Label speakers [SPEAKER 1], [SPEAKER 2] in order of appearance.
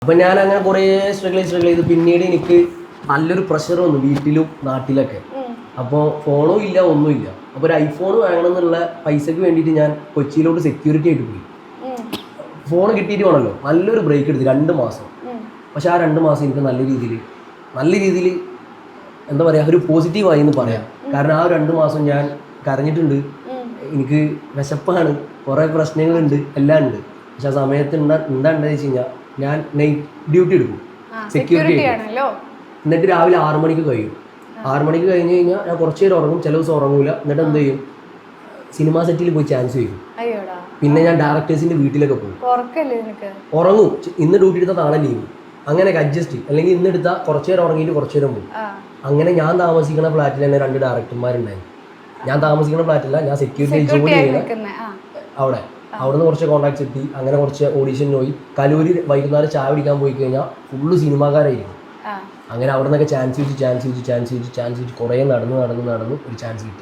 [SPEAKER 1] അപ്പം ഞാൻ അങ്ങനെ കുറേ സ്ട്രഗിൾ ചെയ്ത് പിന്നീട് എനിക്ക് നല്ലൊരു പ്രഷർ വന്നു വീട്ടിലും നാട്ടിലൊക്കെ. അപ്പോൾ ഫോണും ഇല്ല, ഒന്നുമില്ല. അപ്പോൾ ഒരു ഐഫോൺ വാങ്ങണമെന്നുള്ള പൈസക്ക് വേണ്ടിയിട്ട് ഞാൻ കൊച്ചിയിലോട്ട് സെക്യൂരിറ്റി ആയിട്ട് പോയി. ഫോൺ കിട്ടിയിട്ട് വേണമല്ലോ, നല്ലൊരു ബ്രേക്ക് എടുത്ത് 2 മാസം. പക്ഷെ ആ 2 മാസം എനിക്ക് നല്ല രീതിയിൽ എന്താ പറയുക, ഒരു പോസിറ്റീവായി എന്ന് പറയാം. കാരണം ആ 2 മാസം ഞാൻ കരഞ്ഞിട്ടുണ്ട്, എനിക്ക് വിശപ്പാണ്, കുറേ പ്രശ്നങ്ങളുണ്ട്, എല്ലാം ഉണ്ട്. പക്ഷെ ആ സമയത്ത് എന്താണെന്ന് വെച്ച് കഴിഞ്ഞാൽ ഞാൻ നൈറ്റ് ഡ്യൂട്ടി എടുക്കും, സെക്യൂരിറ്റി. എന്നിട്ട് രാവിലെ 6 മണിക്ക് കഴിയും. 6 മണിക്ക് കഴിഞ്ഞ് കഴിഞ്ഞാൽ ഞാൻ കുറച്ച് നേരം ഉറങ്ങും, ചില ദിവസം ഉറങ്ങൂല. എന്നിട്ട് എന്ത് ചെയ്യും, സിനിമാ സെറ്റിൽ പോയി ചാൻസ് ചെയ്യും. പിന്നെ ഞാൻ ഡയറക്ടേഴ്സിന്റെ വീട്ടിലൊക്കെ പോകും, ഉറങ്ങും. ഇന്ന് ഡ്യൂട്ടി എടുത്താൽ നാളെ ലീവ്, അങ്ങനെയൊക്കെ അഡ്ജസ്റ്റ്. അല്ലെങ്കിൽ ഇന്ന് എടുത്താൽ കുറച്ച് നേരം ഉറങ്ങിയിട്ട് കുറച്ച് നേരം പോകും. അങ്ങനെ ഞാൻ താമസിക്കുന്ന ഫ്ലാറ്റിൽ തന്നെ 2 ഡയറക്ടർമാരുണ്ടായിരുന്നു. ഞാൻ താമസിക്കുന്ന ഫ്ലാറ്റില്ല, ഞാൻ സെക്യൂരിറ്റി ജോലി ചെയ്യുന്ന അവിടുന്ന് കുറച്ച് കോൺടാക്ട്സ് കിട്ടി. അങ്ങനെ കുറച്ച് ഓഡീഷന് പോയി. കലൂര് വൈകുന്നേരം ചായ പിടിക്കാൻ പോയി കഴിഞ്ഞാൽ ഫുള്ള് സിനിമാക്കാരായിരിക്കും. അങ്ങനെ അവിടെ നിന്നൊക്കെ ചാൻസ് വെച്ച് കുറേ നടന്ന് ഒരു ചാൻസ് കിട്ടി.